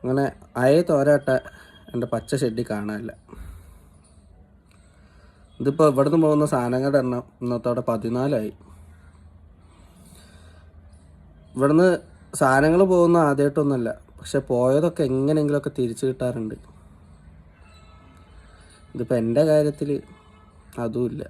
അങ്ങനെ അയ തോരാട്ട എൻ്റെ പച്ച ഷെഡി കാണാനില്ല. ഇതിപ്പോൾ ഇവിടുന്ന് പോകുന്ന സാധനങ്ങളുടെ എണ്ണം ഇന്നത്തോടെ 14ആയി. ഇവിടുന്ന് സാധനങ്ങൾ പോകുന്ന ആദ്യമായിട്ടൊന്നുമല്ല, പക്ഷെ പോയതൊക്കെ എങ്ങനെയെങ്കിലുമൊക്കെ തിരിച്ചു കിട്ടാറുണ്ട്. ഇതിപ്പോൾ എൻ്റെ കാര്യത്തിൽ അതുമില്ല.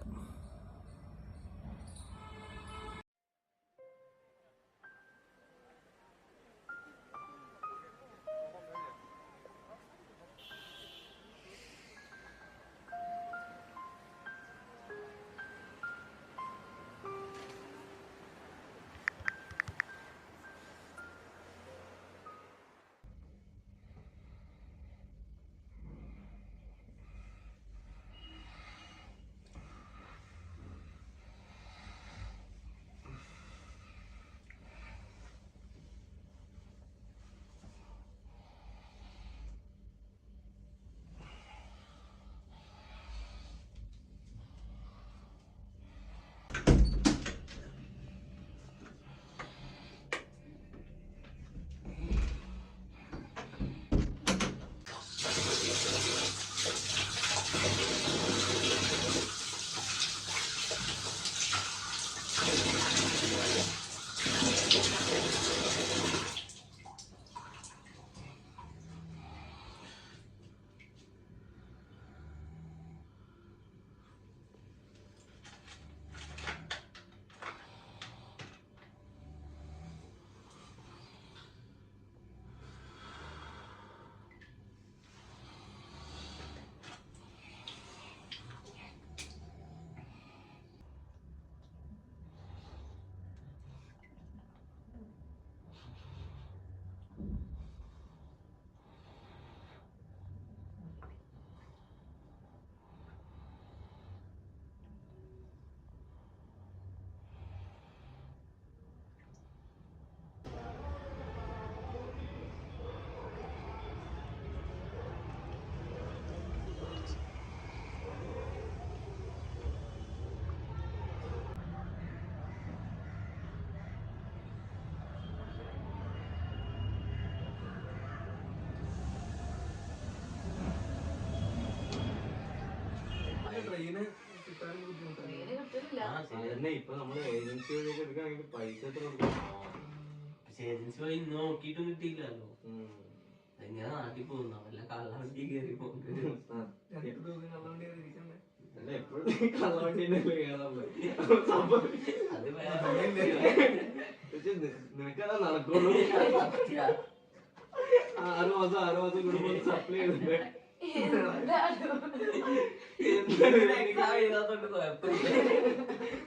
ഇപ്പൊ നമ്മള് ഏജൻസി വഴിയൊക്കെ എടുക്കുകയാണെങ്കിൽ പൈസ എത്ര കൊടുക്കും? ഏജൻസി വഴി ഇന്ന് നോക്കിയിട്ടും കിട്ടിയില്ലല്ലോ. എങ്ങനെ നാട്ടിൽ പോകുന്ന വല്ല കള്ളവണ്ടി കയറി പോകുന്നത്? അല്ല എപ്പോഴും കള്ളവണ്ടി നിനക്കതാ നടക്കുള്ളൂ. 6 മാസം കുടുംബം സപ്ലൈ ചെയ്തിട്ട്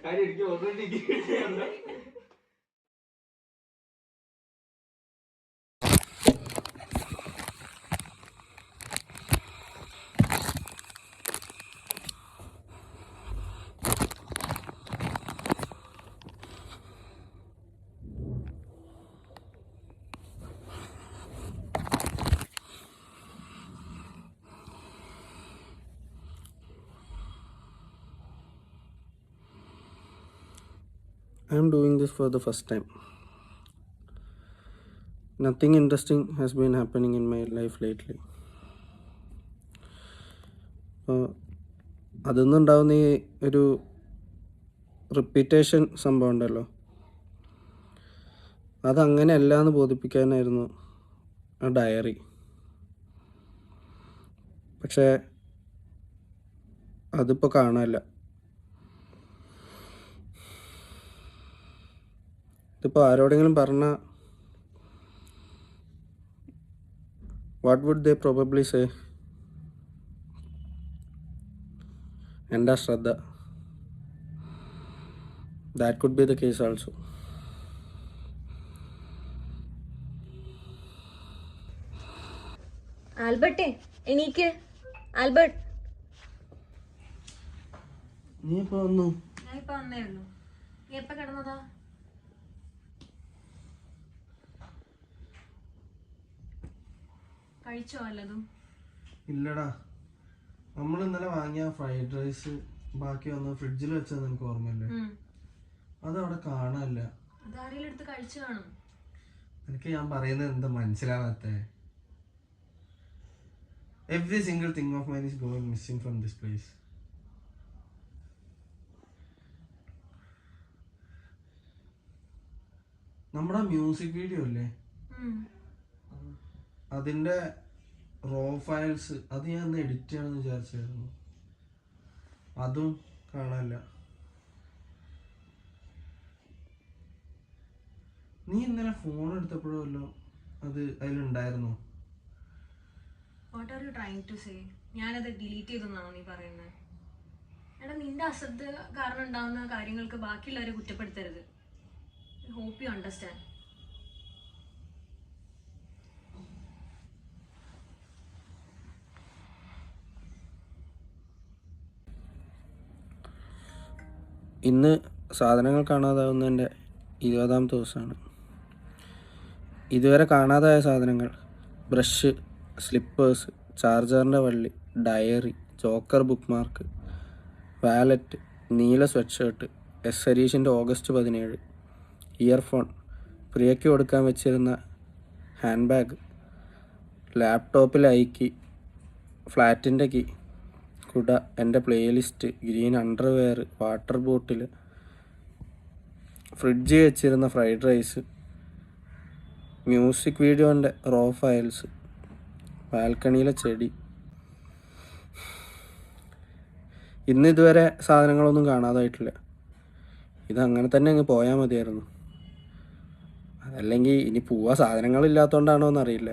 കാര്യം എനിക്ക് already I am doing this for the first time. Nothing interesting has been happening in my life lately. അതൊന്നുണ്ടാവുന്ന ഈ ഒരു റിപ്പീറ്റേഷൻ സംഭവം ഉണ്ടല്ലോ, അതങ്ങനെയല്ല എന്ന് ബോധിപ്പിക്കാനായിരുന്നു ആ ഡയറി. പക്ഷേ അതിപ്പോൾ കാണാനില്ല. ഇതിപ്പോൾ ആരോടെങ്കിലും പറഞ്ഞാൽ what would they probably say? എൻ്റെ ശ്രദ്ധ. That could be the case also. ആൽബർട്ടേ എണീക്ക്. ആൽബർട്ട്, നീ ഇപ്പോൾ വന്നു? ഞാൻ ഇപ്പൊ വന്നേ ഉള്ളൂ. നീ എപ്പ കിടന്നതാ? കഴിച്ചോ വല്ലതും? ഇല്ലടാ, നമ്മൾ ഇന്നലെ വാങ്ങിയ ഫ്രൈഡ് റൈസ് ബാക്കി വന്ന് ഫ്രിഡ്ജിൽ വെച്ചത് നിനക്ക് ഓർമ്മയില്ലേ? അതവിടെ കാണാനില്ല. അതാരെങ്കിലും എടുത്ത് കഴിച്ചു കാണും. എനിക്ക് ഞാൻ പറയുന്നത് എന്താ മനസ്സിലാവാത്തേ? Every single thing of mine is going missing from this place. നമ്മുടെ മ്യൂസിക് വീഡിയോ അല്ലേ, അതിന്റെ റോ ഫയൽസ് അത് ഞാൻ ഒന്ന് എഡിറ്റ് ചെയ്യണമെന്ന് വിചാരിച്ചായിരുന്നു. അതും കാണാനില്ല. നീ ഇന്നലെ ഫോൺ എടുത്തപ്പോഴല്ലോ അത് അതിലുണ്ടായിരുന്നോ? What are you trying to say? ഞാനത് ഡിലീറ്റ് ചെയ്തെന്നാണോ നീ പറയുന്നത്? എടാ, നിന്റെ അശ്രദ്ധ കാരണം ഉണ്ടാവുന്ന കാര്യങ്ങൾക്ക് ബാക്കിയുള്ളവരെ കുറ്റപ്പെടുത്തരുത്. I hope you understand. ഇന്ന് സാധനങ്ങൾ കാണാതാവുന്നതിൻ്റെ 20ാമത്തെ ദിവസമാണ്. ഇതുവരെ കാണാതായ സാധനങ്ങൾ: ബ്രഷ്, സ്ലിപ്പേഴ്സ്, ചാർജറിൻ്റെ വള്ളി, diary, joker book mark, wallet, നീല സ്വെറ്റ് ഷർട്ട്, എസ് ഹരീഷിൻ്റെ ഓഗസ്റ്റ് 17, ഇയർഫോൺ, പ്രിയയ്ക്ക് കൊടുക്കാൻ വെച്ചിരുന്ന ഹാൻഡ് ബാഗ്, ലാപ്ടോപ്പിലെ ഐക്കി, ഫ്ലാറ്റിൻ്റെ കീ, കുട, എൻ്റെ playlist, green underwear, water bottle, ഫ്രിഡ്ജിൽ വെച്ചിരുന്ന ഫ്രൈഡ് റൈസ്, മ്യൂസിക് വീഡിയോൻ്റെ റോ ഫയൽസ്, ബാൽക്കണിയിലെ ചെടി. ഇതുവരെ സാധനങ്ങളൊന്നും കാണാതായിട്ടില്ല. ഇതങ്ങനെ തന്നെ അങ്ങ് പോയാൽ മതിയായിരുന്നു. അതല്ലെങ്കിൽ ഇനി പോവാൻ സാധനങ്ങളില്ലാത്തതുകൊണ്ടാണോ എന്നറിയില്ല.